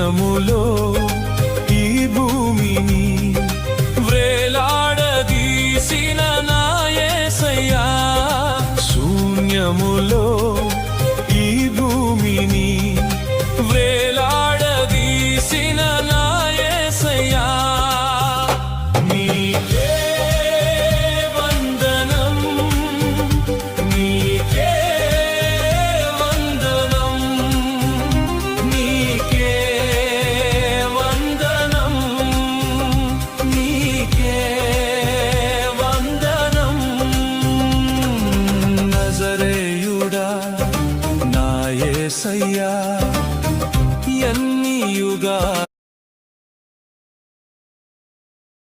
శూన్యములో ఈ భూమిని వేలాడదీసిన నా యేసయ్యా, శూన్యములో ఈ భూమిని వేలాడదీసిన నా యేసయ్యా, నీకే వందనం, నీకే వందనం, నీకే వందనం, నీకే